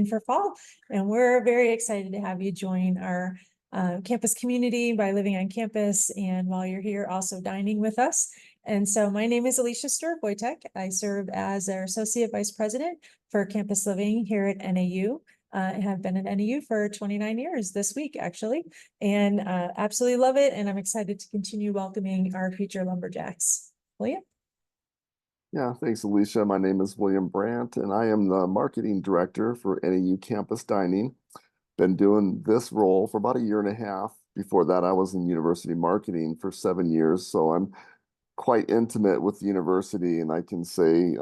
for fall, and we're very excited to have you join our campus community by living on campus, and while you're here, also dining with us. And so my name is Alicia Stewart-Wojtek. I serve as our Associate Vice President for Campus Living here at NAU. I have been at NAU for 29 years this week, actually, and absolutely love it. And I'm excited to continue welcoming our future lumberjacks. William? Yeah, thanks, Alicia. My name is William Brandt, and I am the Marketing Director for NAU Campus Dining. Been doing this role for about a year and a half. Before that, I was in university marketing for 7 years, so I'm quite intimate with the university, and I can say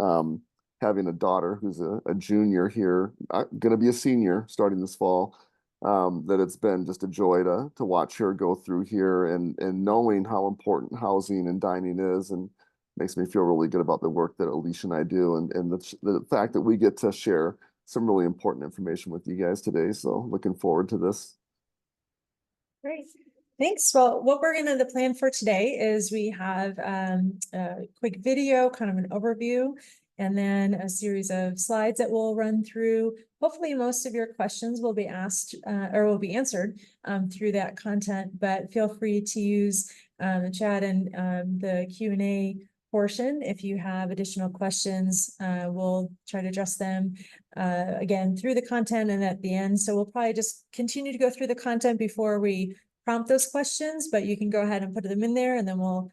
having a daughter who's a junior here, going to be a senior starting this fall, that it's been just a joy to watch her go through here, and knowing how important housing and dining is, and makes me feel really good about the work that Alicia and I do, and the fact that we get to share some really important information with you guys today. So looking forward to this. Great. Thanks. Well, what we're going to plan for today is we have a quick video, kind of an overview, and then a series of slides that we'll run through. Hopefully most of your questions will be asked or will be answered through that content, but feel free to use the chat and the Q&A portion. If you have additional questions, we'll try to address them again through the content and at the end. So we'll probably just continue to go through the content before we prompt those questions, but you can go ahead and put them in there, and then we'll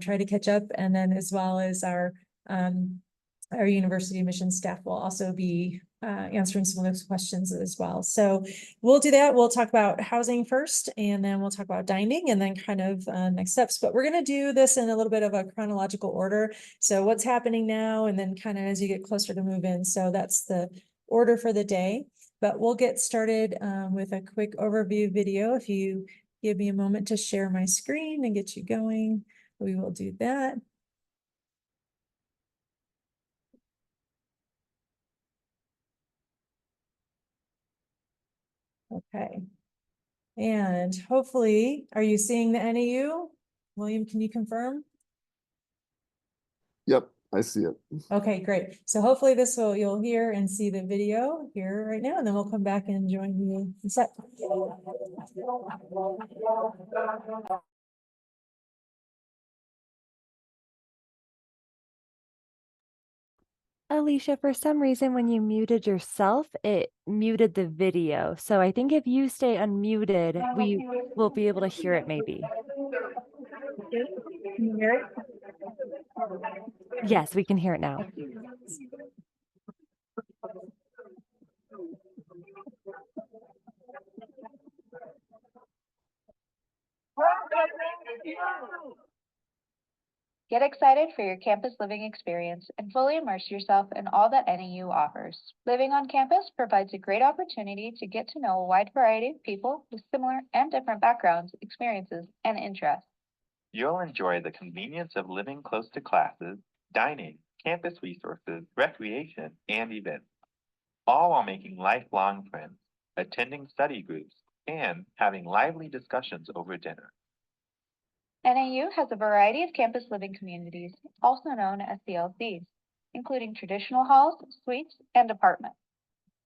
try to catch up. And then as well as our university admissions staff will also be answering some of those questions as well. So we'll do that. We'll talk about housing first, and then we'll talk about dining, and then kind of next steps. But we're going to do this in a little bit of a chronological order. So what's happening now, and then kind of as you get closer to move in. So that's the order for the day. But we'll get started with a quick overview video. If you give me a moment to share my screen and get you going, we will do that. Okay. And hopefully, are you seeing the NAU? William, can you confirm? Yep, I see it. Okay, great. So hopefully you'll hear and see the video here right now, and then we'll come back and join you in a sec. Alicia, for some reason, when you muted yourself, it muted the video. So I think if you stay unmuted, we will be able to hear it maybe. Can you hear it? Yes, we can hear it now. Get excited for your campus living experience and fully immerse yourself in all that NAU offers. Living on campus provides a great opportunity to get to know a wide variety of people with similar and different backgrounds, experiences, and interests. You'll enjoy the convenience of living close to classes, dining, campus resources, recreation, and events, all while making lifelong friends, attending study groups, and having lively discussions over dinner. NAU has a variety of campus living communities, also known as CLCs, including traditional halls, suites, and apartments.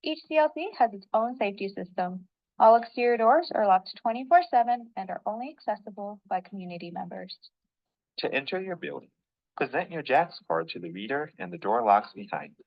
Each CLC has its own safety system. All exterior doors are locked 24/7 and are only accessible by community members. To enter your building, present your JAX card to the reader and the door locks behind you.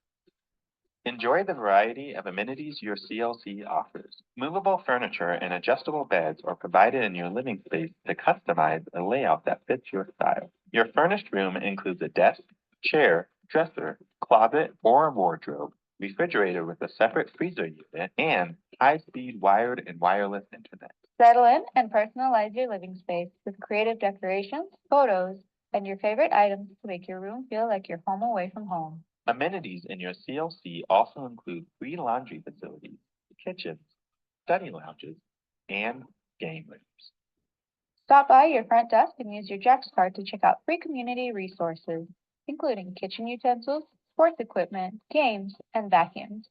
Enjoy the variety of amenities your CLC offers. Movable furniture and adjustable beds are provided in your living space to customize a layout that fits your style. Your furnished room includes a desk, chair, dresser, closet, or wardrobe, refrigerator with a separate freezer unit, and high-speed wired and wireless internet. Settle in and personalize your living space with creative decorations, photos, and your favorite items to make your room feel like you're home away from home. Amenities in your CLC also include free laundry facilities, kitchens, study lounges, and game rooms. Stop by your front desk and use your JAX card to check out free community resources, including kitchen utensils, sports equipment, games, and vacuums.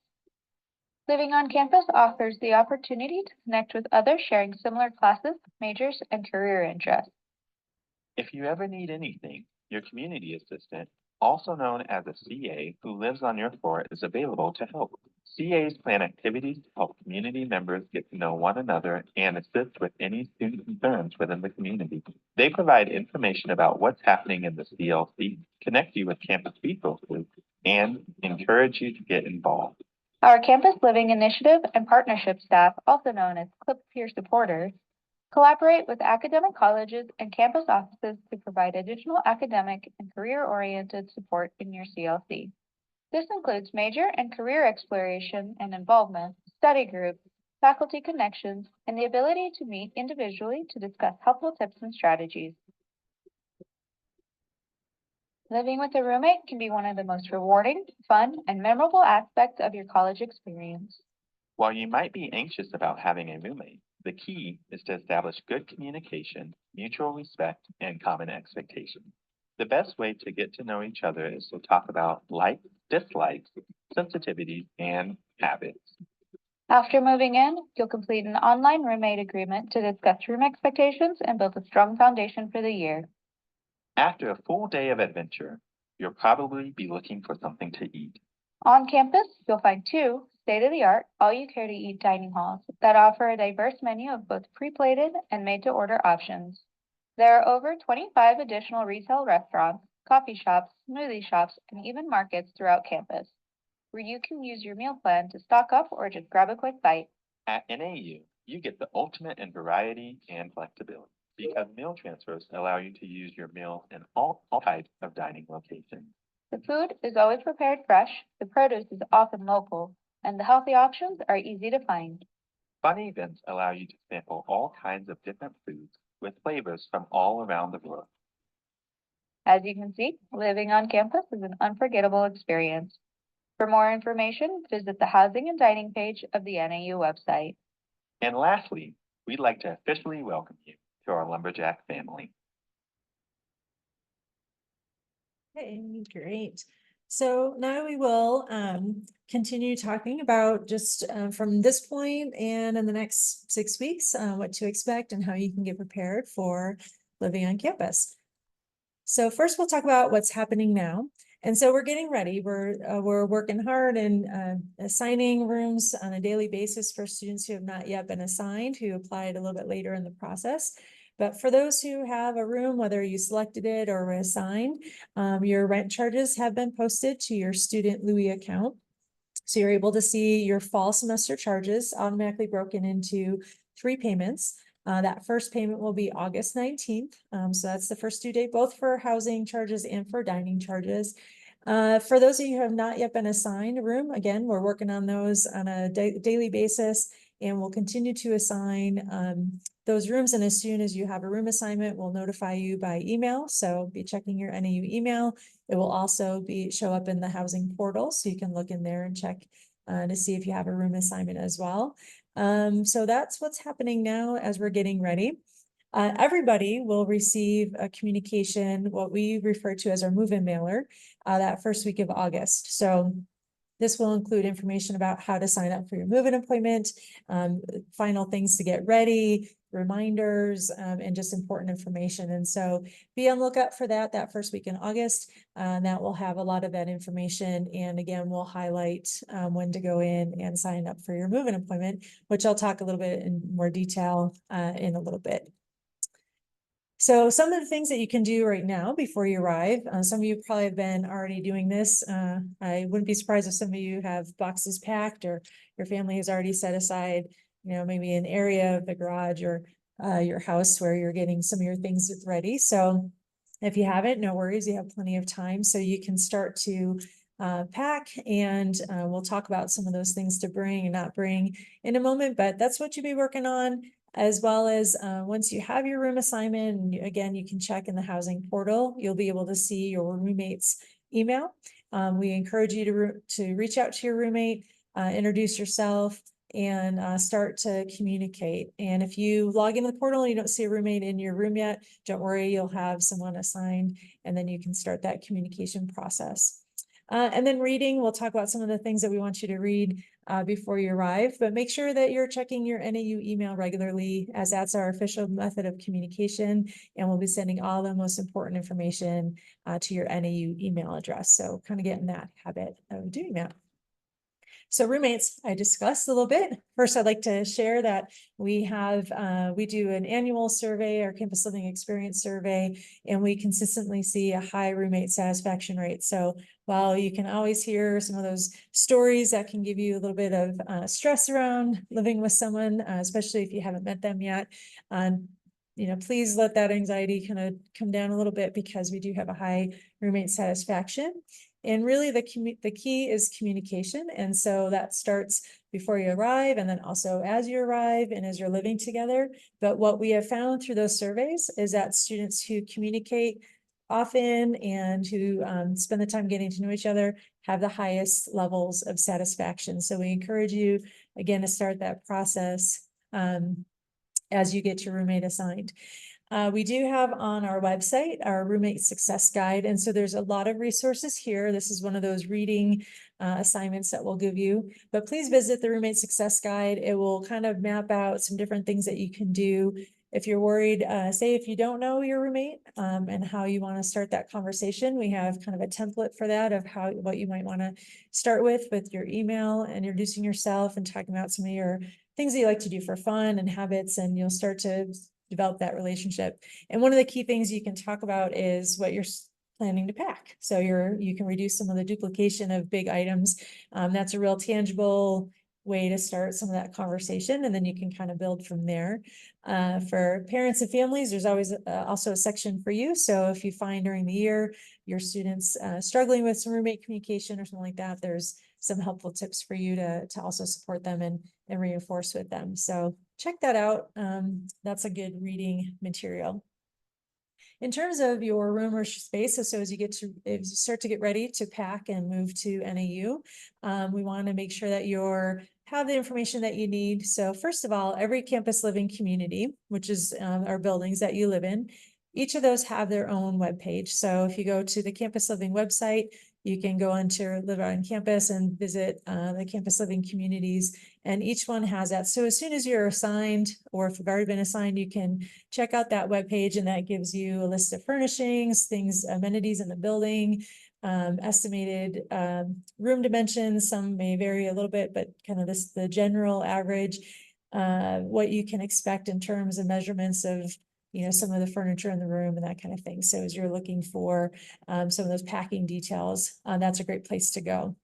Living on campus offers the opportunity to connect with others sharing similar classes, majors, and career interests. If you ever need anything, your community assistant, also known as a CA, who lives on your floor, is available to help. CAs plan activities to help community members get to know one another and assist with any student concerns within the community. They provide information about what's happening in the CLC, connect you with campus resources, and encourage you to get involved. Our Campus Living Initiative and Partnership staff, also known as CLIP peer supporters, collaborate with academic colleges and campus offices to provide additional academic and career-oriented support in your CLC. This includes major and career exploration and involvement, study groups, faculty connections, and the ability to meet individually to discuss helpful tips and strategies. Living with a roommate can be one of the most rewarding, fun, and memorable aspects of your college experience. While you might be anxious about having a roommate, the key is to establish good communication, mutual respect, and common expectations. The best way to get to know each other is to talk about likes, dislikes, sensitivities, and habits. After moving in, you'll complete an online roommate agreement to discuss room expectations and build a strong foundation for the year. After a full day of adventure, you'll probably be looking for something to eat. On campus, you'll find 2 state-of-the-art, all-you-care-to-eat dining halls that offer a diverse menu of both pre-plated and made-to-order options. There are over 25 additional retail restaurants, coffee shops, smoothie shops, and even markets throughout campus, where you can use your meal plan to stock up or just grab a quick bite. At NAU, you get the ultimate in variety and flexibility because meal transfers allow you to use your meal in all types of dining locations. The food is always prepared fresh, the produce is often local, and the healthy options are easy to find. Fun events allow you to sample all kinds of different foods with flavors from all around the world. As you can see, living on campus is an unforgettable experience. For more information, visit the Housing and Dining page of the NAU website. And lastly, we'd like to officially welcome you to our Lumberjack family. Okay, great. So now we will continue talking about just from this point and in the next 6 weeks, what to expect and how you can get prepared for living on campus. So first we'll talk about what's happening now. And so we're getting ready. We're working hard and assigning rooms on a daily basis for students who have not yet been assigned, who applied a little bit later in the process. But for those who have a room, whether you selected it or were assigned, your rent charges have been posted to your Student Louis account. So you're able to see your fall semester charges automatically broken into 3 payments. That first payment will be August 19th. So that's the first due date, both for housing charges and for dining charges. For those of you who have not yet been assigned a room, again, we're working on those on a daily basis, and we'll continue to assign those rooms. And as soon as you have a room assignment, we'll notify you by email. So be checking your NAU email. It will also show up in the housing portal, so you can look in there and check to see if you have a room assignment as well. So that's what's happening now as we're getting ready. Everybody will receive a communication, what we refer to as our move-in mailer, that first week of August. So this will include information about how to sign up for your move-in appointment, final things to get ready, reminders, and just important information. And so be on the lookout for that first week in August. That will have a lot of that information. And again, we'll highlight when to go in and sign up for your move-in appointment, which I'll talk a little bit in more detail in a little bit. So some of the things that you can do right now before you arrive, some of you probably have been already doing this. I wouldn't be surprised if some of you have boxes packed or your family has already set aside, maybe an area of the garage or your house where you're getting some of your things ready. So if you haven't, no worries, you have plenty of time. So you can start to pack, and we'll talk about some of those things to bring and not bring in a moment, but that's what you'll be working on. As well as once you have your room assignment, and again, you can check in the housing portal, you'll be able to see your roommate's email. We encourage you to reach out to your roommate, introduce yourself, and start to communicate. And if you log into the portal and you don't see a roommate in your room yet, don't worry, you'll have someone assigned, and then you can start that communication process. And then reading, we'll talk about some of the things that we want you to read before you arrive, but make sure that you're checking your NAU email regularly, as that's our official method of communication, and we'll be sending all the most important information to your NAU email address. So kind of get in that habit of doing that. So roommates, I discussed a little bit. First, I'd like to share that we do an annual survey, our campus living experience survey, and we consistently see a high roommate satisfaction rate. So while you can always hear some of those stories that can give you a little bit of stress around living with someone, especially if you haven't met them yet, please let that anxiety kind of come down a little bit, because we do have a high roommate satisfaction. And really the key is communication. And so that starts before you arrive, and then also as you arrive and as you're living together. But what we have found through those surveys is that students who communicate often and who spend the time getting to know each other have the highest levels of satisfaction. So we encourage you, again, to start that process as you get your roommate assigned. We do have on our website our roommate success guide. And so there's a lot of resources here. This is one of those reading assignments that we'll give you, but please visit the roommate success guide. It will kind of map out some different things that you can do. If you're worried, say if you don't know your roommate and how you want to start that conversation, we have kind of a template for that of what you might want to start with your email and introducing yourself and talking about some of your things that you like to do for fun and habits, and you'll start to develop that relationship. And one of the key things you can talk about is what you're planning to pack. So you can reduce some of the duplication of big items. That's a real tangible way to start some of that conversation, and then you can kind of build from there. For parents and families, there's always also a section for you. So if you find during the year your students struggling with some roommate communication or something like that, there's some helpful tips for you to also support them and reinforce with them. So check that out. That's a good reading material. In terms of your room or space, so as you start to get ready to pack and move to NAU, we want to make sure that you have the information that you need. So first of all, every campus living community, which is our buildings that you live in, each of those have their own webpage. So if you go to the campus living website, you can go into Live on Campus and visit the campus living communities, and each one has that. So as soon as you're assigned, or if you've already been assigned, you can check out that webpage, and that gives you a list of furnishings, amenities in the building, estimated room dimensions. Some may vary a little bit, but kind of the general average, what you can expect in terms of measurements of some of the furniture in the room and that kind of thing. So as you're looking for some of those packing details, that's a great place to go.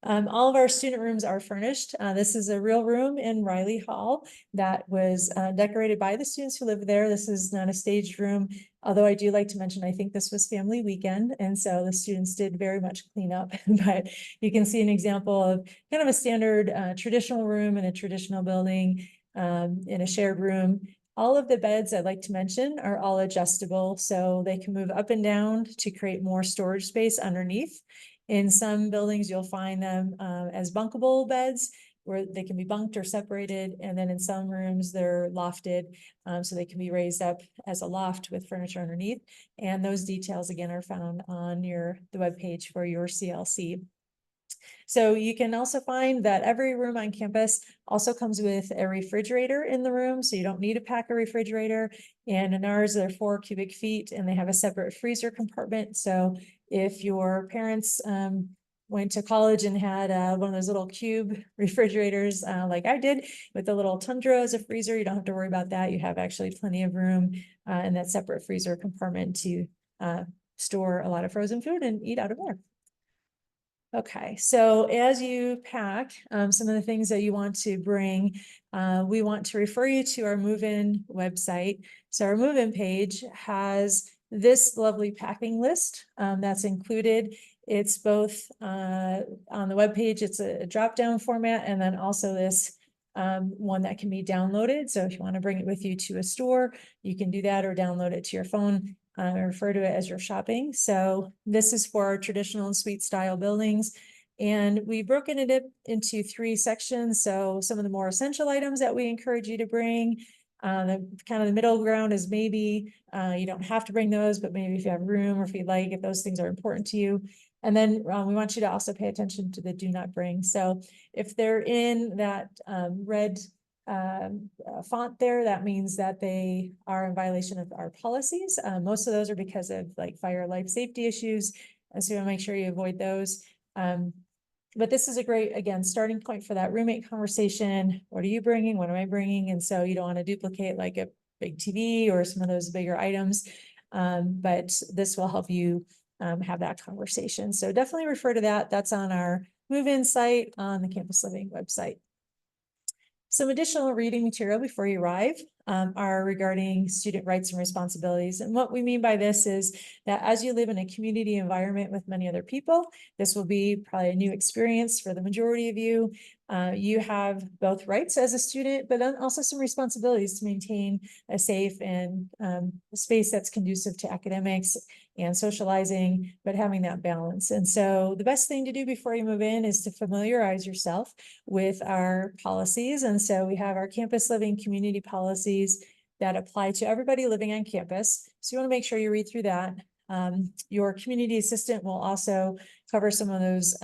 All of our student rooms are furnished. This is a real room in Riley Hall that was decorated by the students who live there. This is not a staged room, although I do like to mention, I think this was family weekend, and so the students did very much clean up. But you can see an example of kind of a standard traditional room in a traditional building, in a shared room. All of the beds, I'd like to mention, are all adjustable, so they can move up and down to create more storage space underneath. In some buildings, you'll find them as bunkable beds, where they can be bunked or separated. And then in some rooms, they're lofted, so they can be raised up as a loft with furniture underneath. And those details, again, are found on the webpage for your CLC. So you can also find that every room on campus also comes with a refrigerator in the room, so you don't need to pack a refrigerator. And in ours, they're 4 cubic feet, and they have a separate freezer compartment. So if your parents went to college and had one of those little cube refrigerators like I did, with a little Tundra as a freezer, you don't have to worry about that. You have actually plenty of room in that separate freezer compartment to store a lot of frozen food and eat out of there. Okay, so as you pack some of the things that you want to bring, we want to refer you to our move-in website. So our move-in page has this lovely packing list that's included. It's both on the webpage, it's a drop-down format, and then also this one that can be downloaded. So if you want to bring it with you to a store, you can do that, or download it to your phone. Refer to it as your shopping. So this is for our traditional and suite style buildings. And we've broken it up into 3 sections. So some of the more essential items that we encourage you to bring. The kind of the middle ground is maybe you don't have to bring those, but maybe if you have room, or if you'd like, if those things are important to you. And then we want you to also pay attention to the do not bring. So if they're in that red font there, that means that they are in violation of our policies. Most of those are because of like fire, life safety issues. So you want to make sure you avoid those. But this is a great, again, starting point for that roommate conversation. What are you bringing? What am I bringing? And so you don't want to duplicate like a big TV or some of those bigger items. But this will help you have that conversation. So definitely refer to that. That's on our move-in site on the Campus Living website. Some additional reading material before you arrive are regarding student rights and responsibilities. And what we mean by this is that as you live in a community environment with many other people, this will be probably a new experience for the majority of you. You have both rights as a student, but then also some responsibilities to maintain a safe and space that's conducive to academics and socializing, but having that balance. And so the best thing to do before you move in is to familiarize yourself with our policies. And so we have our campus living community policies that apply to everybody living on campus. So you want to make sure you read through that. Your community assistant will also cover some of those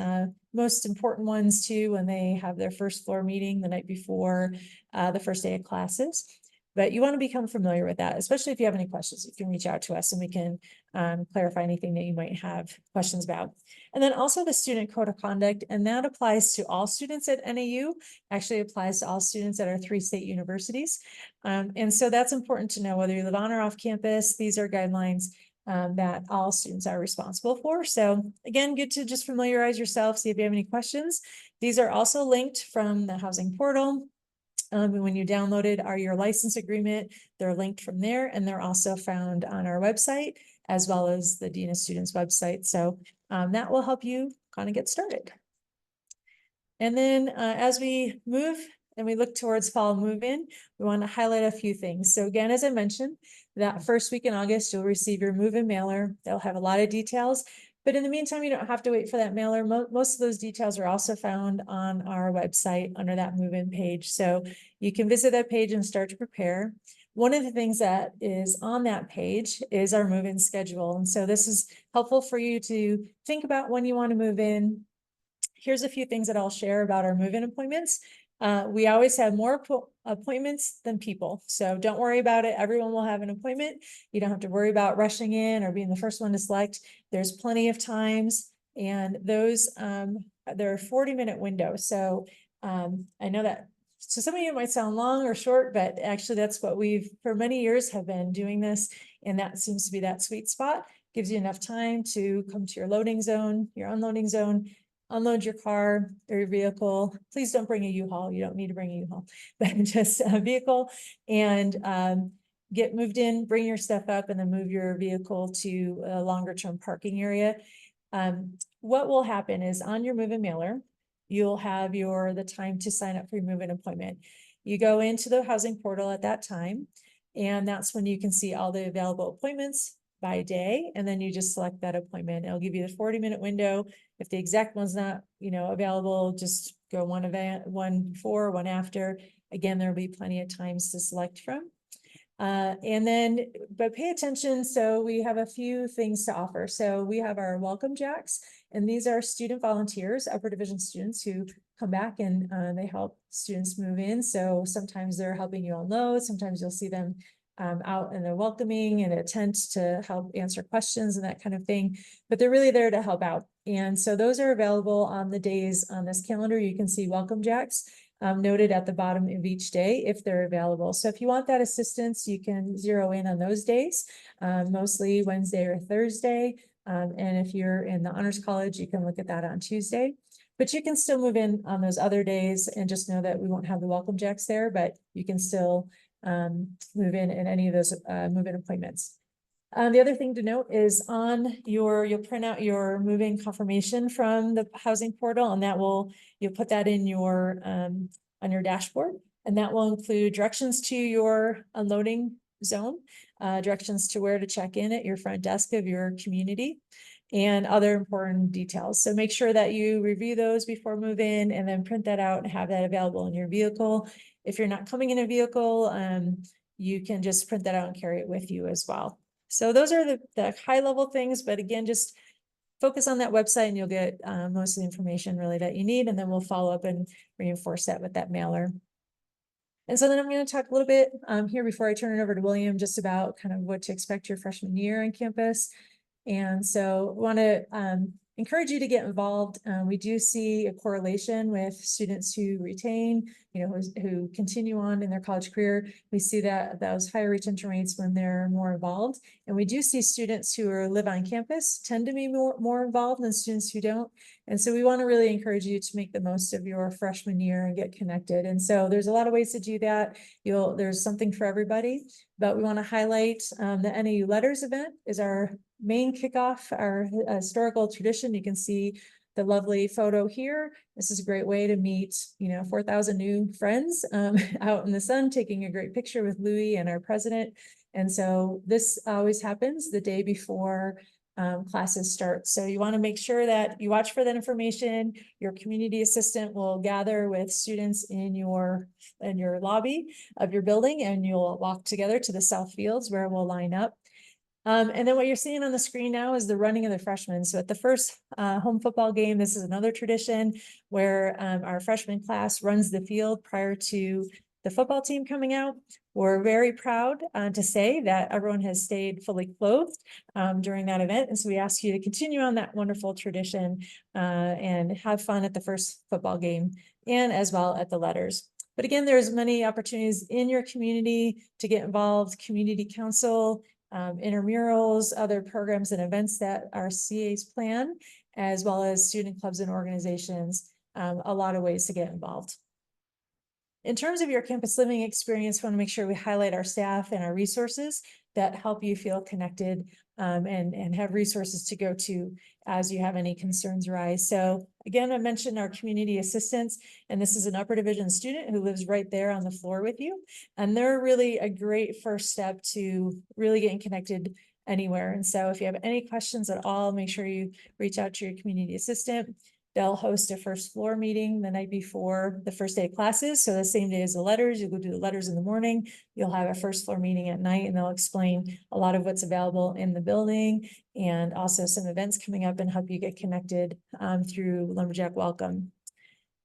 most important ones too when they have their first floor meeting the night before the first day of classes. But you want to become familiar with that, especially if you have any questions. You can reach out to us and we can clarify anything that you might have questions about. And then also the student code of conduct, and that applies to all students at NAU, actually applies to all students at our 3 state universities. And so that's important to know whether you live on or off campus. These are guidelines that all students are responsible for. So again, good to just familiarize yourself, see if you have any questions. These are also linked from the housing portal. When you downloaded your license agreement, they're linked from there, and they're also found on our website as well as the Dean of Students website. So that will help you kind of get started. And then as we move and we look towards fall move-in, we want to highlight a few things. So again, as I mentioned, that first week in August, you'll receive your move-in mailer. They'll have a lot of details. But in the meantime, you don't have to wait for that mailer. Most of those details are also found on our website under that move-in page. So you can visit that page and start to prepare. One of the things that is on that page is our move-in schedule. And so this is helpful for you to think about when you want to move in. Here's a few things that I'll share about our move-in appointments. We always have more appointments than people. So don't worry about it. Everyone will have an appointment. You don't have to worry about rushing in or being the first one to select. There's plenty of times, and those, there are 40-minute windows. So I know that, so some of you might sound long or short, but actually that's what we've, for many years, have been doing this. And that seems to be that sweet spot. Gives you enough time to come to your loading zone, your unloading zone, unload your car or your vehicle. Please don't bring a U-Haul. You don't need to bring a U-Haul, but just a vehicle, and get moved in, bring your stuff up, and then move your vehicle to a longer term parking area. What will happen is on your move-in mailer, you'll have the time to sign up for your move-in appointment. You go into the housing portal at that time, and that's when you can see all the available appointments by day, and then you just select that appointment. It'll give you the 40-minute window. If the exact one's not, available, just go one before, one after. Again, there'll be plenty of times to select from. But pay attention. So we have a few things to offer. So we have our welcome jacks, and these are student volunteers, upper division students who come back and they help students move in. So sometimes they're helping you unload. Sometimes you'll see them out in the welcoming and a tent to help answer questions and that kind of thing, but they're really there to help out. And so those are available on the days on this calendar. You can see welcome jacks noted at the bottom of each day if they're available. So if you want that assistance, you can zero in on those days, mostly Wednesday or Thursday. And if you're in the Honors College, you can look at that on Tuesday. But you can still move in on those other days, and just know that we won't have the welcome jacks there, but you can still move in any of those move-in appointments. The other thing to note is you'll print out your move-in confirmation from the housing portal, and you'll put that in on your dashboard, and that will include directions to your unloading zone, directions to where to check in at your front desk of your community, and other important details. So make sure that you review those before move-in, and then print that out and have that available in your vehicle. If you're not coming in a vehicle, you can just print that out and carry it with you as well. So those are the high level things, but again, just focus on that website and you'll get most of the information really that you need, and then we'll follow up and reinforce that with that mailer. And so then I'm going to talk a little bit here before I turn it over to William, just about kind of what to expect your freshman year on campus. And so I want to encourage you to get involved. We do see a correlation with students who retain, who continue on in their college career. We see that those higher retention rates when they're more involved. And we do see students who live on campus tend to be more involved than students who don't. And so we want to really encourage you to make the most of your freshman year and get connected. And so there's a lot of ways to do that. There's something for everybody, but we want to highlight the NAU Letters event is our main kickoff, our historical tradition. You can see the lovely photo here. This is a great way to meet, 4,000 new friends out in the sun, taking a great picture with Louis and our president. And so this always happens the day before classes start. So you want to make sure that you watch for that information. Your community assistant will gather with students in your lobby of your building, and you'll walk together to the South Fields where we'll line up. And then what you're seeing on the screen now is the running of the freshmen. So at the first home football game, this is another tradition where our freshman class runs the field prior to the football team coming out. We're very proud to say that everyone has stayed fully clothed during that event. And so we ask you to continue on that wonderful tradition and have fun at the first football game and as well at the Letters. But again, there's many opportunities in your community to get involved, community council, intramurals, other programs and events that our CAs plan, as well as student clubs and organizations, a lot of ways to get involved. In terms of your campus living experience, we want to make sure we highlight our staff and our resources that help you feel connected and have resources to go to as you have any concerns arise. So again, I mentioned our community assistants, and this is an upper division student who lives right there on the floor with you. And they're really a great first step to really getting connected anywhere. And so if you have any questions at all, make sure you reach out to your community assistant. They'll host a first floor meeting the night before the first day of classes. So the same day as the Letters, you go do the Letters in the morning, you'll have a first floor meeting at night, and they'll explain a lot of what's available in the building and also some events coming up and help you get connected through Lumberjack Welcome.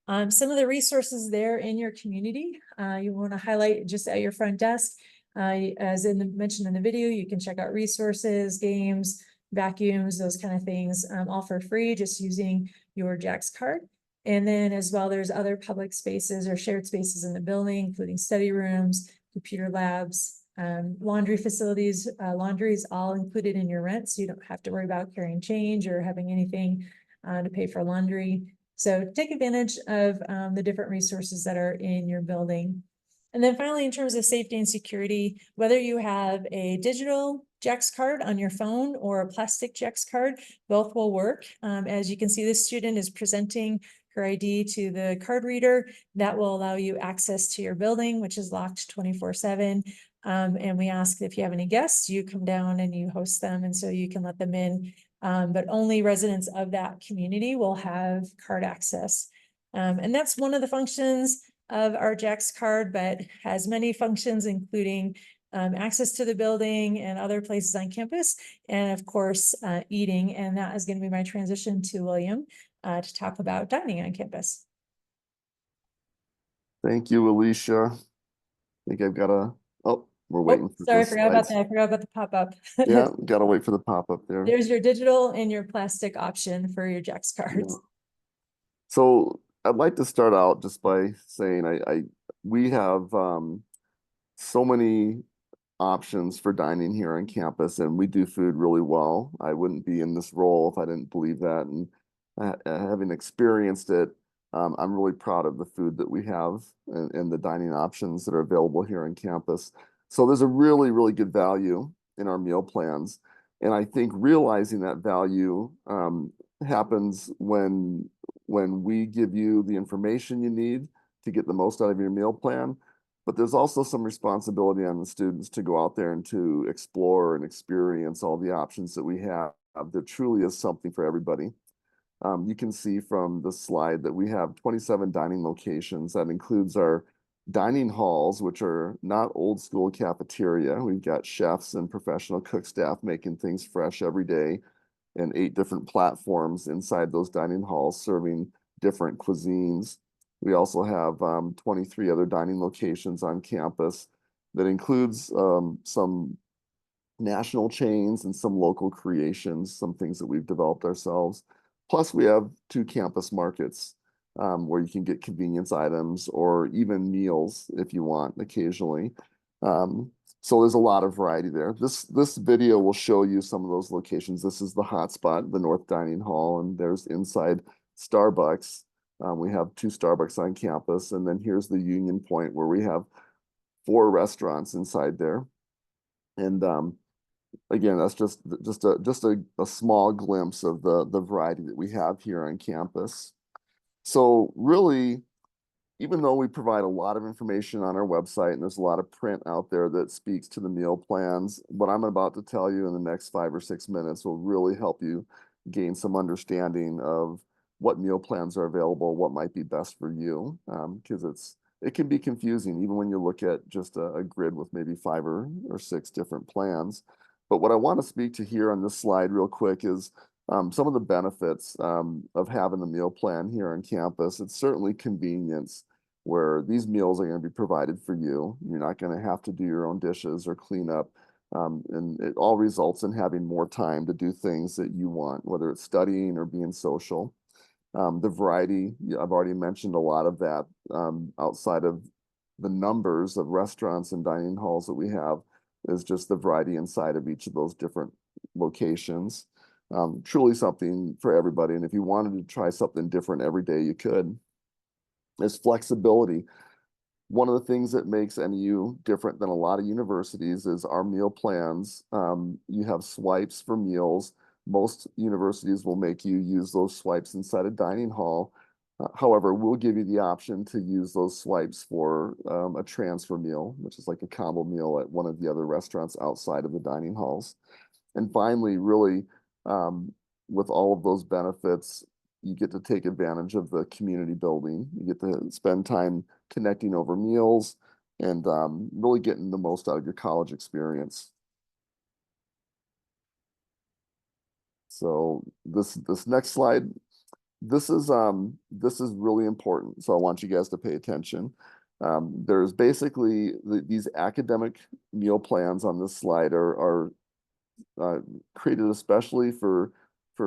Some of the resources there in your community, you want to highlight just at your front desk. As mentioned in the video, you can check out resources, games, vacuums, those kind of things, all for free, just using your JAX card. And then as well, there's other public spaces or shared spaces in the building, including study rooms, computer labs, laundry facilities. Laundry is all included in your rent, so you don't have to worry about carrying change or having anything to pay for laundry. So take advantage of the different resources that are in your building. And then finally, in terms of safety and security, whether you have a digital JAX card on your phone or a plastic JAX card, both will work. As you can see, this student is presenting her ID to the card reader. That will allow you access to your building, which is locked 24/7. And we ask if you have any guests, you come down and you host them, and so you can let them in. But only residents of that community will have card access. And that's one of the functions of our JAX card, but has many functions, including access to the building and other places on campus, and of course, eating. And that is going to be my transition to William to talk about dining on campus. Thank you, Alicia. I think I've got we're waiting for Sorry, I the forgot about slides. that. I forgot about the pop-up. Yeah, gotta wait for the pop-up there. There's your digital and your plastic option for your JAX cards. Yeah. So I'd like to start out just by saying we have so many options for dining here on campus, and we do food really well. I wouldn't be in this role if I didn't believe that. And having experienced it, I'm really proud of the food that we have and the dining options that are available here on campus. So there's a really, really good value in our meal plans. And I think realizing that value happens when we give you the information you need to get the most out of your meal plan. But there's also some responsibility on the students to go out there and to explore and experience all the options that we have. There truly is something for everybody. You can see from the slide that we have 27 dining locations. That includes our dining halls, which are not old school cafeteria. We've got chefs and professional cook staff making things fresh every day, and 8 different platforms inside those dining halls serving different cuisines. We also have 23 other dining locations on campus that includes some national chains and some local creations, some things that we've developed ourselves. Plus, we have 2 campus markets where you can get convenience items or even meals if you want occasionally. So there's a lot of variety there. This video will show you some of those locations. This is the hotspot, the North Dining Hall, and there's inside Starbucks. We have 2 Starbucks on campus, and then here's the Union Point where we have 4 restaurants inside there. And again, that's just a small glimpse of the variety that we have here on campus. So really, even though we provide a lot of information on our website and there's a lot of print out there that speaks to the meal plans, what I'm about to tell you in the next 5 or 6 minutes will really help you gain some understanding of what meal plans are available, what might be best for you, because it can be confusing even when you look at just a grid with maybe 5 or 6 different plans. But what I want to speak to here on this slide real quick is some of the benefits of having the meal plan here on campus. It's certainly convenience, where these meals are going to be provided for you. You're not going to have to do your own dishes or clean up. And it all results in having more time to do things that you want, whether it's studying or being social. The variety, I've already mentioned a lot of that outside of the numbers of restaurants and dining halls that we have, is just the variety inside of each of those different locations. Truly something for everybody. And if you wanted to try something different every day, you could. There's flexibility. One of the things that makes NEU different than a lot of universities is our meal plans. You have swipes for meals. Most universities will make you use those swipes inside a dining hall. However, we'll give you the option to use those swipes for a transfer meal, which is like a combo meal at one of the other restaurants outside of the dining halls. And finally, really, with all of those benefits, you get to take advantage of the community building. You get to spend time connecting over meals and really getting the most out of your college experience. So this next slide, this is really important. So I want you guys to pay attention. There's basically these academic meal plans on this slide are created especially for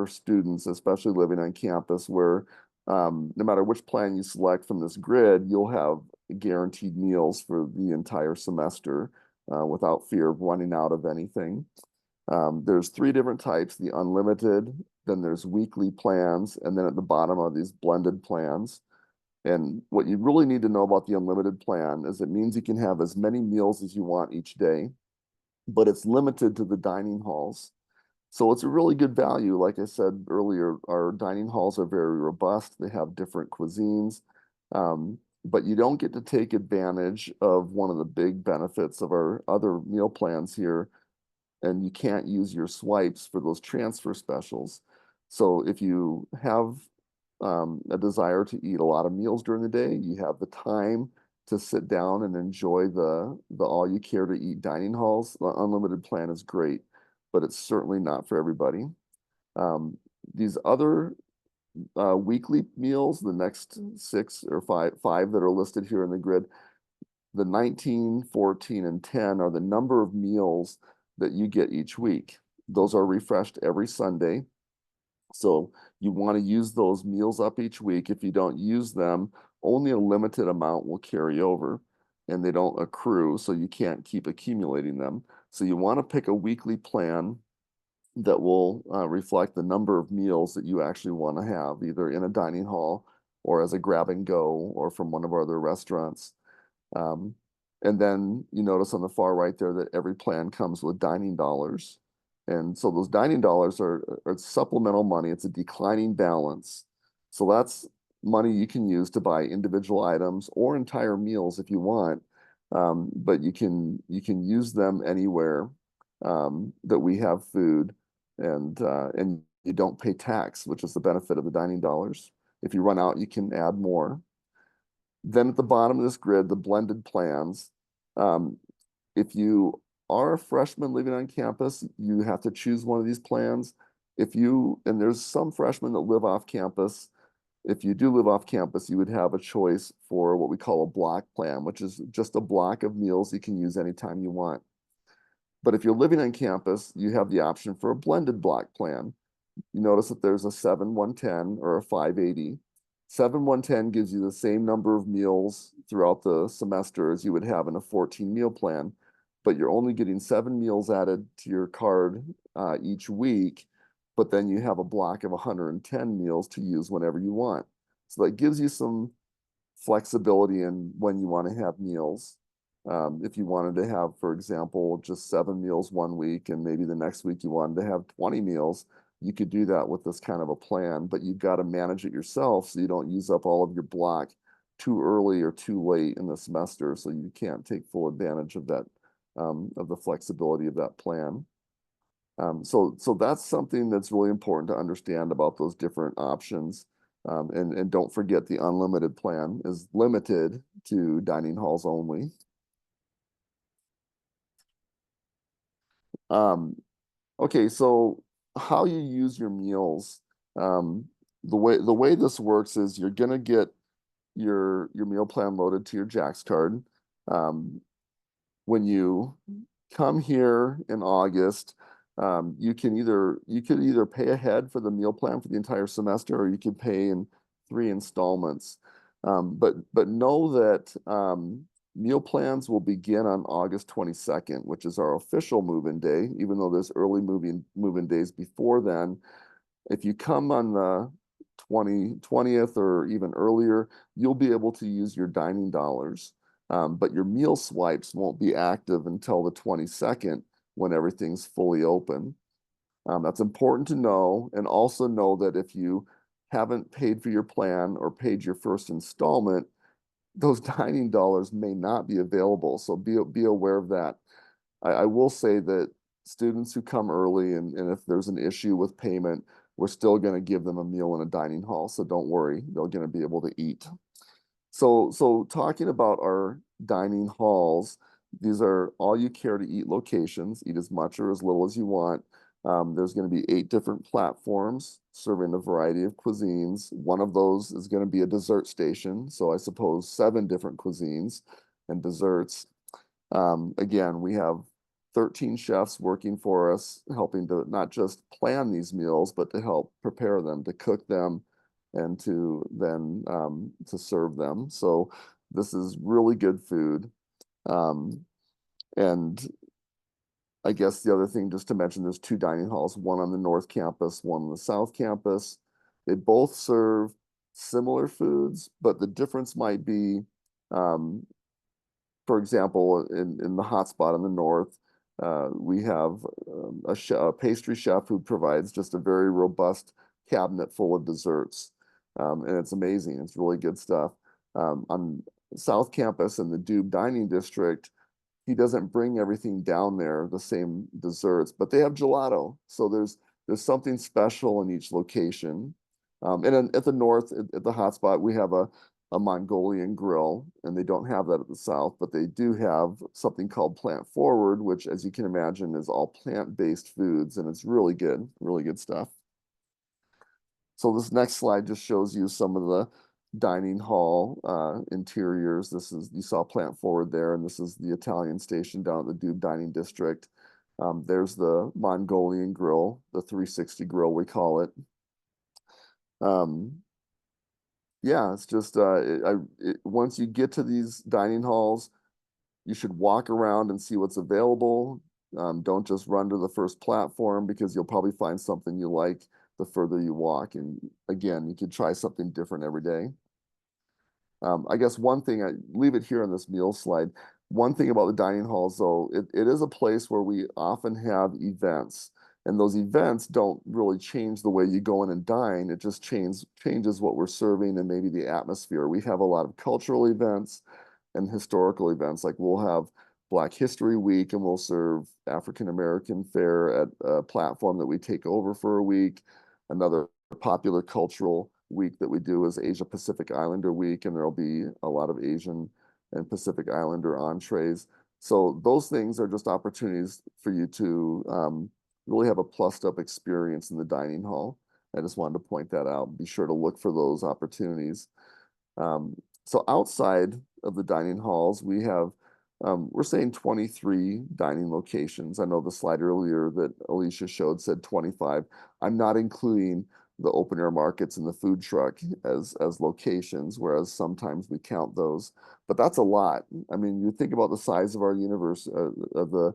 students, especially living on campus, where no matter which plan you select from this grid, you'll have guaranteed meals for the entire semester without fear of running out of anything. There's 3 different types: the unlimited, then there's weekly plans, and then at the bottom are these blended plans. And what you really need to know about the unlimited plan is it means you can have as many meals as you want each day, but it's limited to the dining halls. So it's a really good value. Like I said earlier, our dining halls are very robust. They have different cuisines, but you don't get to take advantage of one of the big benefits of our other meal plans here, and you can't use your swipes for those transfer specials. So if you have a desire to eat a lot of meals during the day, you have the time to sit down and enjoy the all you care to eat dining halls, the unlimited plan is great, but it's certainly not for everybody. These other weekly meals, the next 6 or 5 that are listed here in the grid, the 19, 14, and 10 are the number of meals that you get each week. Those are refreshed every Sunday. So you want to use those meals up each week. If you don't use them, only a limited amount will carry over and they don't accrue, so you can't keep accumulating them. So you want to pick a weekly plan that will reflect the number of meals that you actually want to have, either in a dining hall or as a grab and go or from one of our other restaurants. And then you notice on the far right there that every plan comes with dining dollars. And so those dining dollars are supplemental money. It's a declining balance. So that's money you can use to buy individual items or entire meals if you want. But you can use them anywhere that we have food, and you don't pay tax, which is the benefit of the dining dollars. If you run out, you can add more. Then at the bottom of this grid, the blended plans. If you are a freshman living on campus, you have to choose one of these plans. And there's some freshmen that live off campus. If you do live off campus, you would have a choice for what we call a block plan, which is just a block of meals you can use anytime you want. But if you're living on campus, you have the option for a blended block plan. you notice that there's a 7-1-10 or a 5-80. 7-1-10 gives you the same number of meals throughout the semester as you would have in a 14 meal plan, but you're only getting 7 meals added to your card each week, but then you have a block of 110 meals to use whenever you want. So that gives you some flexibility in when you want to have meals. If you wanted to have, for example, just 7 meals one week and maybe the next week you wanted to have 20 meals, you could do that with this kind of a plan, but you've got to manage it yourself so you don't use up all of your block too early or too late in the semester, so you can't take full advantage of that, of the flexibility of that plan. So that's something that's really important to understand about those different options. And don't forget the unlimited plan is limited to dining halls only. Okay, so how you use your meals. The way this works is you're gonna get your meal plan loaded to your Jax card. When you come here in August, you could either pay ahead for the meal plan for the entire semester, or you could pay in 3 installments. But know that meal plans will begin on August 22nd, which is our official move-in day, even though there's early move-in days before then. If you come on the 20th or even earlier, you'll be able to use your dining dollars. But your meal swipes won't be active until the 22nd when everything's fully open. That's important to know, and also know that if you haven't paid for your plan or paid your first installment, those dining dollars may not be available. So be aware of that. I will say that students who come early and if there's an issue with payment, we're still going to give them a meal in a dining hall. So don't worry, they're going to be able to eat. So talking about our dining halls, these are all you care to eat locations, eat as much or as little as you want. There's going to be 8 different platforms serving a variety of cuisines. One of those is going to be a dessert station. So I suppose 7 different cuisines and desserts. Again, we have 13 chefs working for us, helping to not just plan these meals, but to help prepare them, to cook them, and to then to serve them. So this is really good food. And I guess the other thing just to mention, there's 2 dining halls, one on the North Campus, one on the South Campus. They both serve similar foods, but the difference might be, for example, in the hotspot in the North, we have a pastry chef who provides just a very robust cabinet full of desserts. And it's amazing. It's really good stuff. On South Campus in the Dube Dining District, he doesn't bring everything down there, the same desserts, but they have gelato. So there's something special in each location. And at the North, at the hotspot, we have a Mongolian grill, and they don't have that at the South, but they do have something called Plant Forward, which, as you can imagine, is all plant-based foods, and it's really good stuff. So this next slide just shows you some of the dining hall interiors. You saw Plant Forward there, and this is the Italian station down at the Dube Dining District. There's the Mongolian grill, the 360 grill, we call it. Yeah, it's just once you get to these dining halls, you should walk around and see what's available. Don't just run to the first platform, because you'll probably find something you like the further you walk. And again, you could try something different every day. I guess one thing, I leave it here on this meal slide. One thing about the dining halls, though, it is a place where we often have events. And those events don't really change the way you go in and dine. It just changes what we're serving and maybe the atmosphere. We have a lot of cultural events and historical events. Like we'll have Black History Week, and we'll serve African American fare at a platform that we take over for a week. Another popular cultural week that we do is Asia Pacific Islander Week, and there'll be a lot of Asian and Pacific Islander entrees. So those things are just opportunities for you to really have a plussed up experience in the dining hall. I just wanted to point that out. Be sure to look for those opportunities. So outside of the dining halls, we have we're saying 23 dining locations. I know the slide earlier that Alicia showed said 25. I'm not including the open air markets and the food truck as locations, whereas sometimes we count those. But that's a lot. I mean, you think about the size of our universe, of the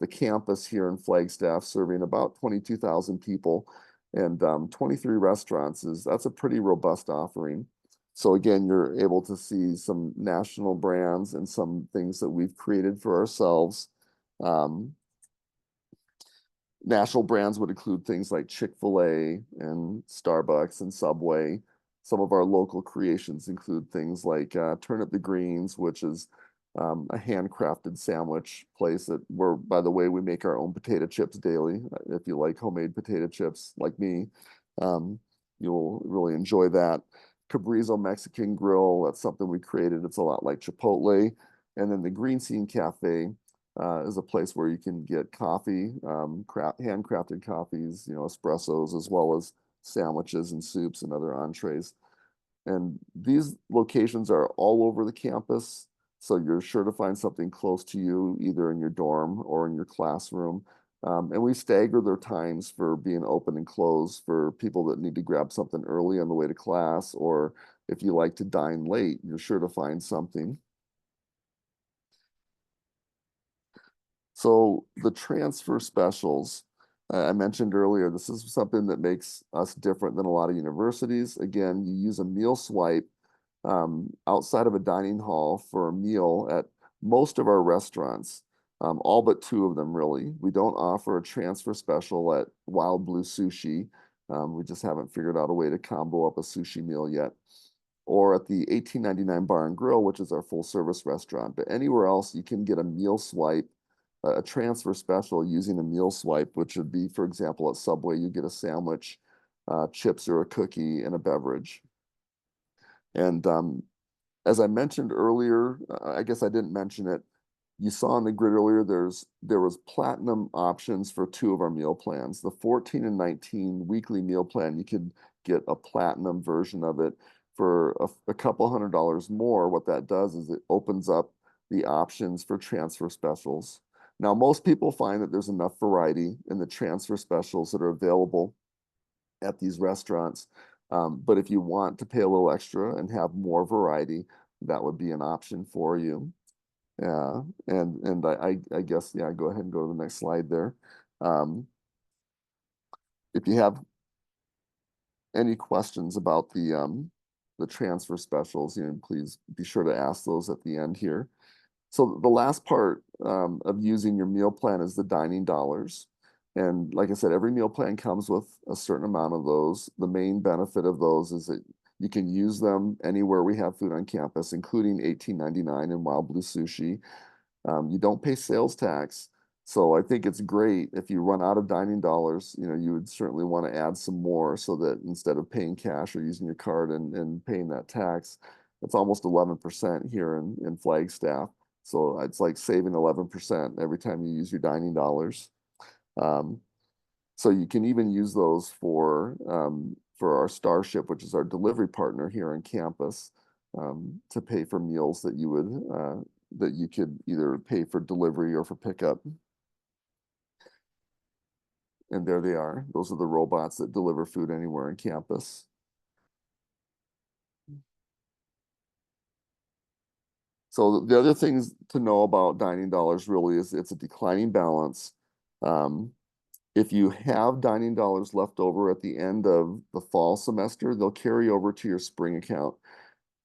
campus here in Flagstaff, serving about 22,000 people, and 23 restaurants that's a pretty robust offering. So again, you're able to see some national brands and some things that we've created for ourselves. National brands would include things like Chick-fil-A and Starbucks and Subway. Some of our local creations include things like Turn Up the Greens, which is a handcrafted sandwich place where, by the way, we make our own potato chips daily. If you like homemade potato chips like me, you'll really enjoy that. Cabrizo Mexican Grill, that's something we created. It's a lot like Chipotle. And then the Green Scene Cafe is a place where you can get coffee, handcrafted coffees, espressos, as well as sandwiches and soups and other entrees. And these locations are all over the campus, so you're sure to find something close to you, either in your dorm or in your classroom. And we stagger their times for being open and closed for people that need to grab something early on the way to class, or if you like to dine late, you're sure to find something. So the transfer specials, I mentioned earlier, this is something that makes us different than a lot of universities. Again, you use a meal swipe outside of a dining hall for a meal at most of our restaurants, all but 2 of them really. We don't offer a transfer special at Wild Blue Sushi. We just haven't figured out a way to combo up a sushi meal yet. Or at the $18.99 Bar and Grill, which is our full service restaurant. But anywhere else, you can get a meal swipe, a transfer special using a meal swipe, which would be, for example, at Subway, you get a sandwich, chips or a cookie, and a beverage. And as I mentioned earlier, I guess I didn't mention it, you saw on the grid earlier, there was platinum options for 2 of our meal plans. The 14 and 19 weekly meal plan, you could get a platinum version of it for a couple $100 more. What that does is it opens up the options for transfer specials. Now, most people find that there's enough variety in the transfer specials that are available at these restaurants. But if you want to pay a little extra and have more variety, that would be an option for you. And I guess, yeah, go ahead and go to the next slide there. If you have any questions about the transfer specials, please be sure to ask those at the end here. So the last part of using your meal plan is the dining dollars. And like I said, every meal plan comes with a certain amount of those. The main benefit of those is that you can use them anywhere we have food on campus, including $18.99 and Wild Blue Sushi. You don't pay sales tax. So I think it's great if you run out of dining dollars, you would certainly want to add some more so that instead of paying cash or using your card and paying that tax, it's almost 11% here in Flagstaff. So it's like saving 11% every time you use your dining dollars. So you can even use those for our Starship, which is our delivery partner here on campus, to pay for meals that you could either pay for delivery or for pickup. And there they are. Those are the robots that deliver food anywhere on campus. So the other things to know about dining dollars really is it's a declining balance. If you have dining dollars left over at the end of the fall semester, they'll carry over to your spring account.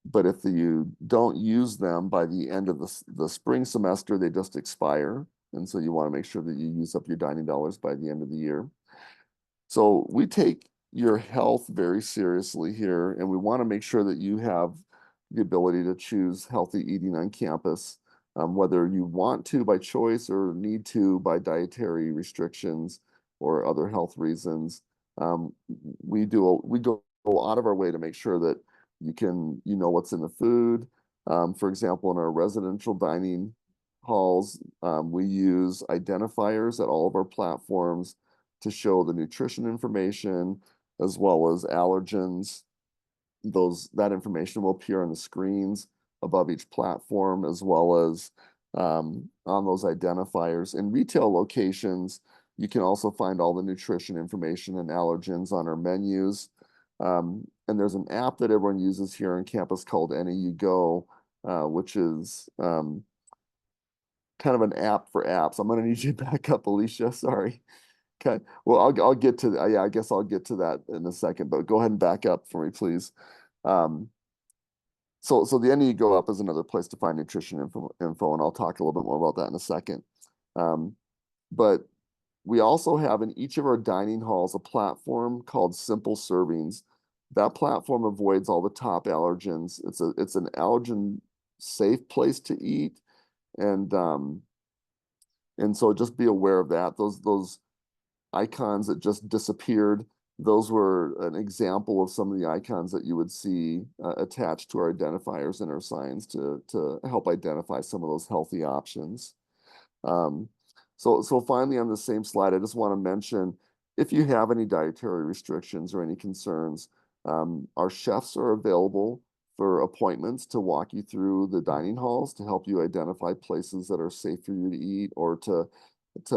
But if you don't use them by the end of the spring semester, they just expire. And so you want to make sure that you use up your dining dollars by the end of the year. So we take your health very seriously here, and we want to make sure that you have the ability to choose healthy eating on campus, whether you want to by choice or need to by dietary restrictions or other health reasons. We go out of our way to make sure that you know what's in the food. For example, in our residential dining halls, we use identifiers at all of our platforms to show the nutrition information as well as allergens. That information will appear on the screens above each platform, as well as on those identifiers. In retail locations, you can also find all the nutrition information and allergens on our menus. And there's an app that everyone uses here on campus called NAU Go, which is kind of an app for apps. I'm going to need you to back up, Alicia. Sorry. Okay. Well, I'll get to yeah, I guess I'll get to that in a second, but go ahead and back up for me, please. So the NAU Go app is another place to find nutrition info, and I'll talk a little bit more about that in a second. But we also have in each of our dining halls a platform called Simple Servings. That platform avoids all the top allergens. It's an allergen safe place to eat, and so just be aware of that. Those icons that just disappeared, those were an example of some of the icons that you would see attached to our identifiers and our signs to help identify some of those healthy options. So finally, on the same slide, I just want to mention, if you have any dietary restrictions or any concerns, our chefs are available for appointments to walk you through the dining halls to help you identify places that are safe for you to eat or to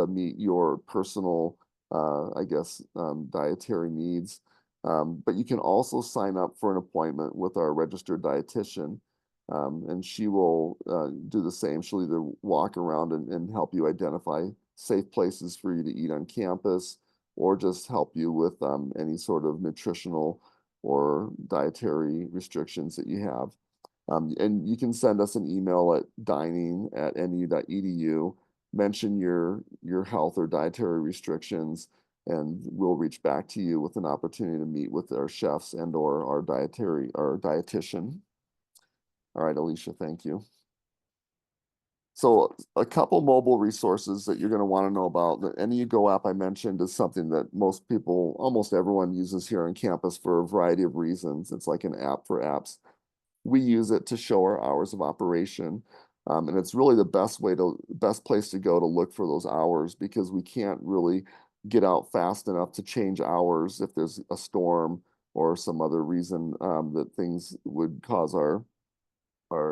meet your personal, I guess, dietary needs. But you can also sign up for an appointment with our registered dietitian. And she will do the same. She'll either walk around and help you identify safe places for you to eat on campus, or just help you with any sort of nutritional or dietary restrictions that you have. And you can send us an email at dining@nu.edu, mention your health or dietary restrictions, and we'll reach back to you with an opportunity to meet with our chefs and or our dietitian. All right, Alicia, thank you. So a couple mobile resources that you're going to want to know about. The NAU Go app I mentioned is something that most people, almost everyone uses here on campus for a variety of reasons. It's like an app for apps. We use it to show our hours of operation. And it's really the best place to go to look for those hours, because we can't really get out fast enough to change hours if there's a storm or some other reason that things would cause our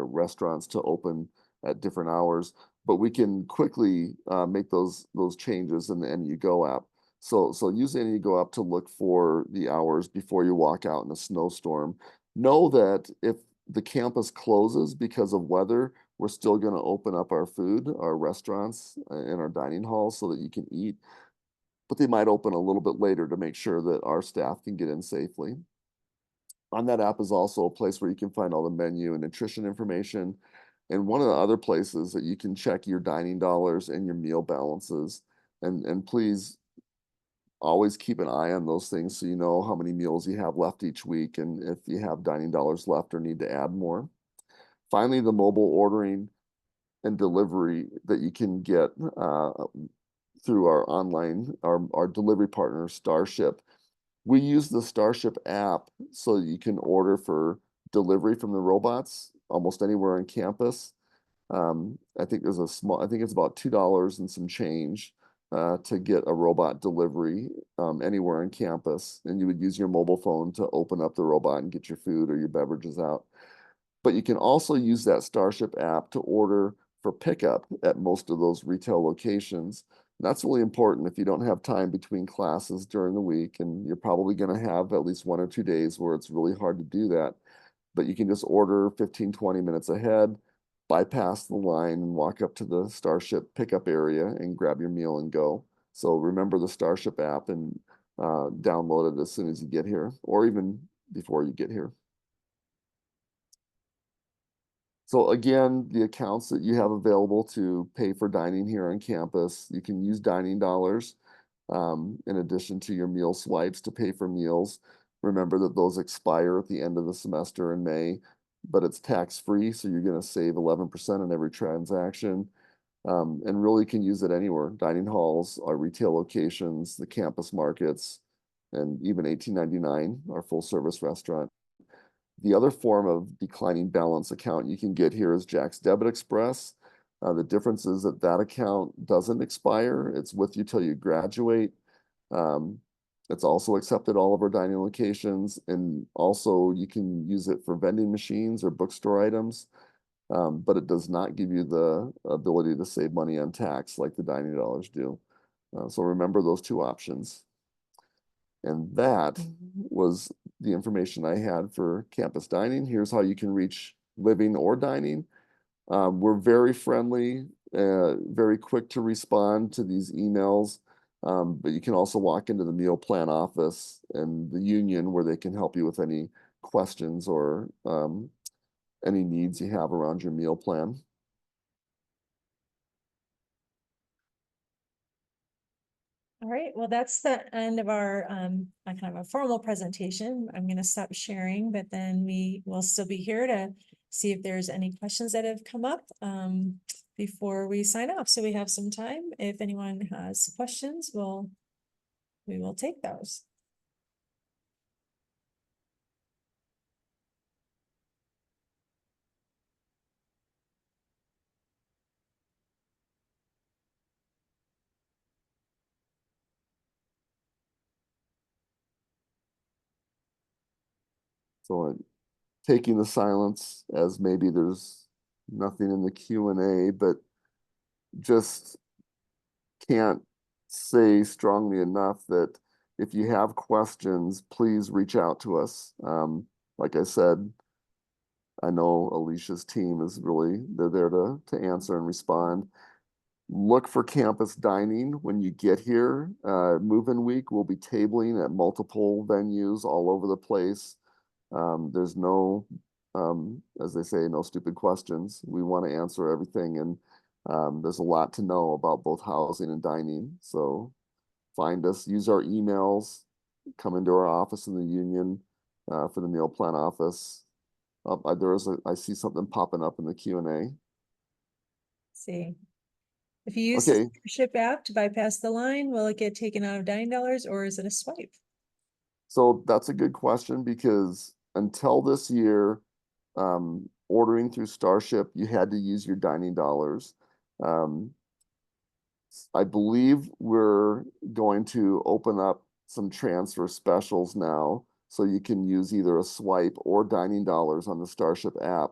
restaurants to open at different hours, but we can quickly make those changes in the NAU Go app. So use the NAU Go app to look for the hours before you walk out in a snowstorm. Know that if the campus closes because of weather, we're still going to open up our food, our restaurants, and our dining halls so that you can eat, but they might open a little bit later to make sure that our staff can get in safely. On that app is also a place where you can find all the menu and nutrition information. And one of the other places that you can check your dining dollars and your meal balances. And please always keep an eye on those things so you know how many meals you have left each week and if you have dining dollars left or need to add more. Finally, the mobile ordering and delivery that you can get through our online, our delivery partner, Starship. We use the Starship app so that you can order for delivery from the robots almost anywhere on campus. I think there's I think it's about $2 and some change to get a robot delivery anywhere on campus. And you would use your mobile phone to open up the robot and get your food or your beverages out. But you can also use that Starship app to order for pickup at most of those retail locations. And that's really important if you don't have time between classes during the week, and you're probably going to have at least 1 or 2 days where it's really hard to do that. But you can just order 15, 20 minutes ahead, bypass the line and walk up to the Starship pickup area and grab your meal and go. So remember the Starship app and download it as soon as you get here, or even before you get here. So again, the accounts that you have available to pay for dining here on campus, you can use dining dollars in addition to your meal swipes to pay for meals. Remember that those expire at the end of the semester in May, but it's tax-free, so you're going to save 11% on every transaction, and really can use it anywhere. Dining halls, our retail locations, the campus markets, and even 1899, our full-service restaurant. The other form of declining balance account you can get here is Jack's Debit Express. The difference is that that account doesn't expire. It's with you till you graduate. It's also accepted all of our dining locations, and also you can use it for vending machines or bookstore items. but it does not give you the ability to save money on tax like the dining dollars do. So remember those two options. And that was the information I had for campus dining. Here's how you can reach living or dining. We're very friendly, very quick to respond to these emails. But you can also walk into the meal plan office and the union where they can help you with any questions or any needs you have around your meal plan. All right, well, that's the end of our kind of a formal presentation. I'm going to stop sharing, but then we will still be here to see if there's any questions that have come up before we sign off. So we have some time. If anyone has questions, we will take those. So taking the silence as maybe there's nothing in the Q&A, but just can't say strongly enough that if you have questions, please reach out to us. Like I said, I know Alicia's team is they're there to answer and respond. Look for campus dining when you get here. Move-in week, we'll be tabling at multiple venues all over the place. There's no, as they say, no stupid questions. We want to answer everything, and there's a lot to know about both housing and dining. So find us, use our emails, come into our office in the union for the meal plan office. I see something popping up in the Q&A. See. If you use the Okay, membership app to bypass the line, will it get taken out of dining dollars or is it a swipe? so that's a good question because until this year, ordering through Starship, you had to use your dining dollars. I believe we're going to open up some transfer specials now, so you can use either a swipe or dining dollars on the Starship app.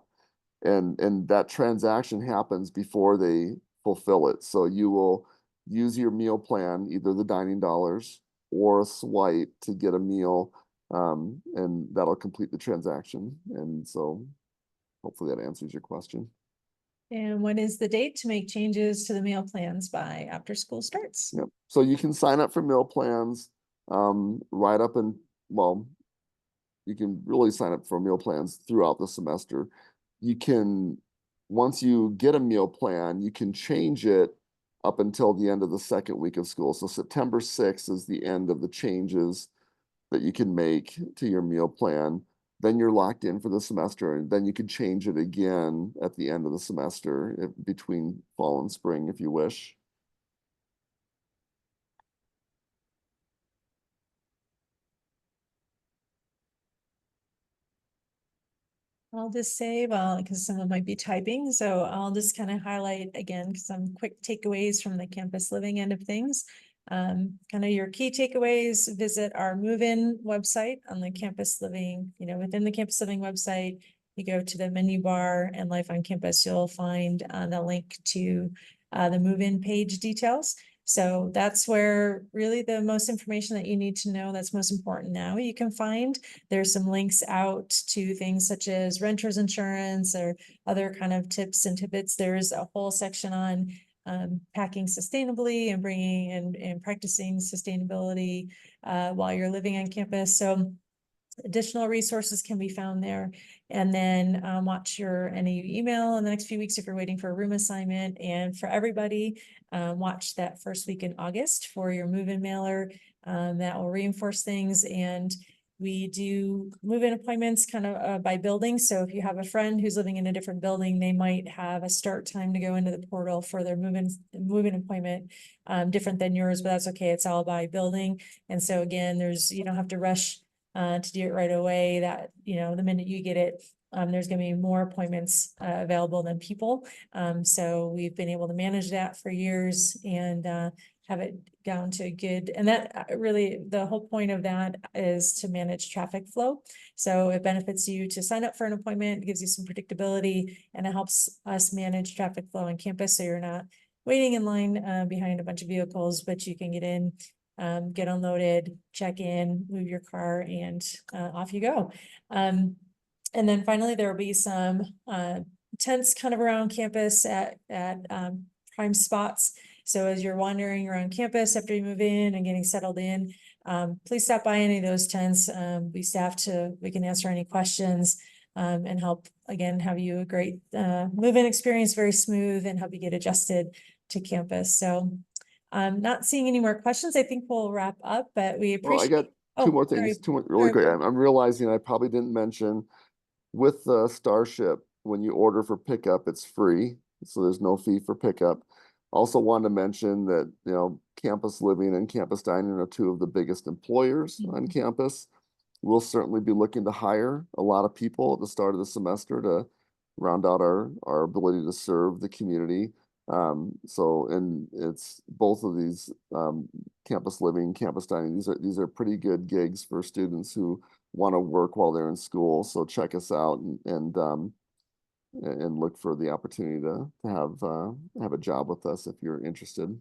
And that transaction happens before they fulfill it. So you will use your meal plan, either the dining dollars or a swipe to get a meal, and that'll complete the transaction. And so hopefully that answers your question. And when is the date to make changes to the meal plans by after school starts? Yep. So you can sign up for meal plans right up and, well, you can really sign up for meal plans throughout the semester. You can, once you get a meal plan, you can change it up until the end of the second week of school. So September 6th is the end of the changes that you can make to your meal plan. Then you're locked in for the semester, and then you can change it again at the end of the semester between fall and spring if you wish. I'll just say, well, because someone might be typing, so I'll just kind of highlight again some quick takeaways from the campus living end of things. Kind of your key takeaways: visit our move-in website on the campus living, within the campus living website. You go to the menu bar and Life on Campus, you'll find the link to the move-in page details. So that's where really the most information that you need to know that's most important now you can find. There's some links out to things such as renter's insurance or other kind of tips and tidbits. There's a whole section on packing sustainably and bringing and practicing sustainability while you're living on campus. So additional resources can be found there. And then watch your NAU email in the next few weeks if you're waiting for a room assignment. And for everybody, watch that first week in August for your move-in mailer. That will reinforce things. And we do move-in appointments kind of by building. So if you have a friend who's living in a different building, they might have a start time to go into the portal for their move-in appointment, different than yours, but that's okay. It's all by building. And so again, you don't have to rush to do it right away. That, the minute you get it, there's going to be more appointments available than people. So we've been able to manage that for years and have it down to good. And that really, the whole point of that is to manage traffic flow. So it benefits you to sign up for an appointment, it gives you some predictability, and it helps us manage traffic flow on campus. So you're not waiting in line behind a bunch of vehicles, but you can get in, get unloaded, check in, move your car, and off you go. And then finally, there will be some tents kind of around campus at prime spots. So as you're wandering around campus after you move in and getting settled in, please stop by any of those tents. We can answer any questions and help, again, have you a great move-in experience, very smooth, and help you get adjusted to campus. So not seeing any more questions. I think we'll wrap up, but we Well, I appreciate. got two more sorry. things, really Sorry, quick. Will. I'm realizing I probably didn't mention with the Starship, when you order for pickup, it's free. So there's no fee for pickup. Also wanted to mention that, you know, campus living and campus dining are two of the biggest employers on campus. We'll certainly be looking to hire a lot of people at the start of the semester to round out our ability to serve the community. And it's both of these campus living, campus dining. These are pretty good gigs for students who want to work while they're in school. So check us out and look for the opportunity to have a job with us if you're interested.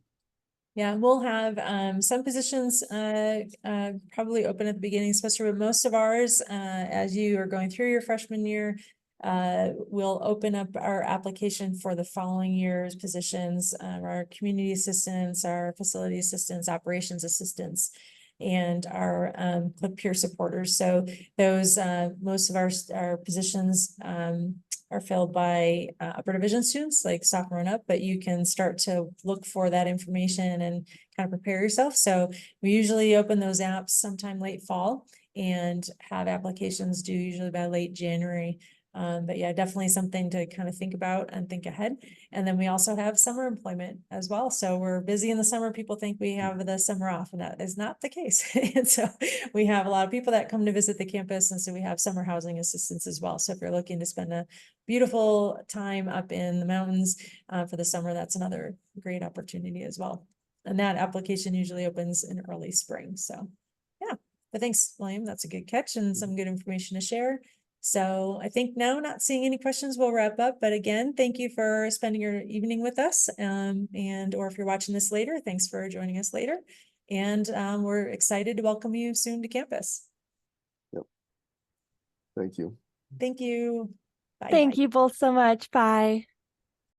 Yeah, we'll have some positions probably open at the beginning of the semester, but most of ours, as you are going through your freshman year, we'll open up our application for the following year's positions, our community assistants, our facility assistants, operations assistants, and our peer supporters. So those most of our positions are filled by upper division students, like sophomore and up, but you can start to look for that information and kind of prepare yourself. So we usually open those apps sometime late fall and have applications due usually by late January. But yeah, definitely something to kind of think about and think ahead. And then we also have summer employment as well. So we're busy in the summer. People think we have the summer off, and that is not the case. And so we have a lot of people that come to visit the campus. And so we have summer housing assistance as well. So if you're looking to spend a beautiful time up in the mountains for the summer, that's another great opportunity as well. And that application usually opens in early spring. So yeah, but thanks, William. That's a good catch and some good information to share. So I think now, not seeing any questions, we'll wrap up. But again, thank you for spending your evening with us. Or if you're watching this later, thanks for joining us later. And we're excited to welcome you soon to campus. Yep. Thank you. Thank you. Bye. Thank you both so much. Bye.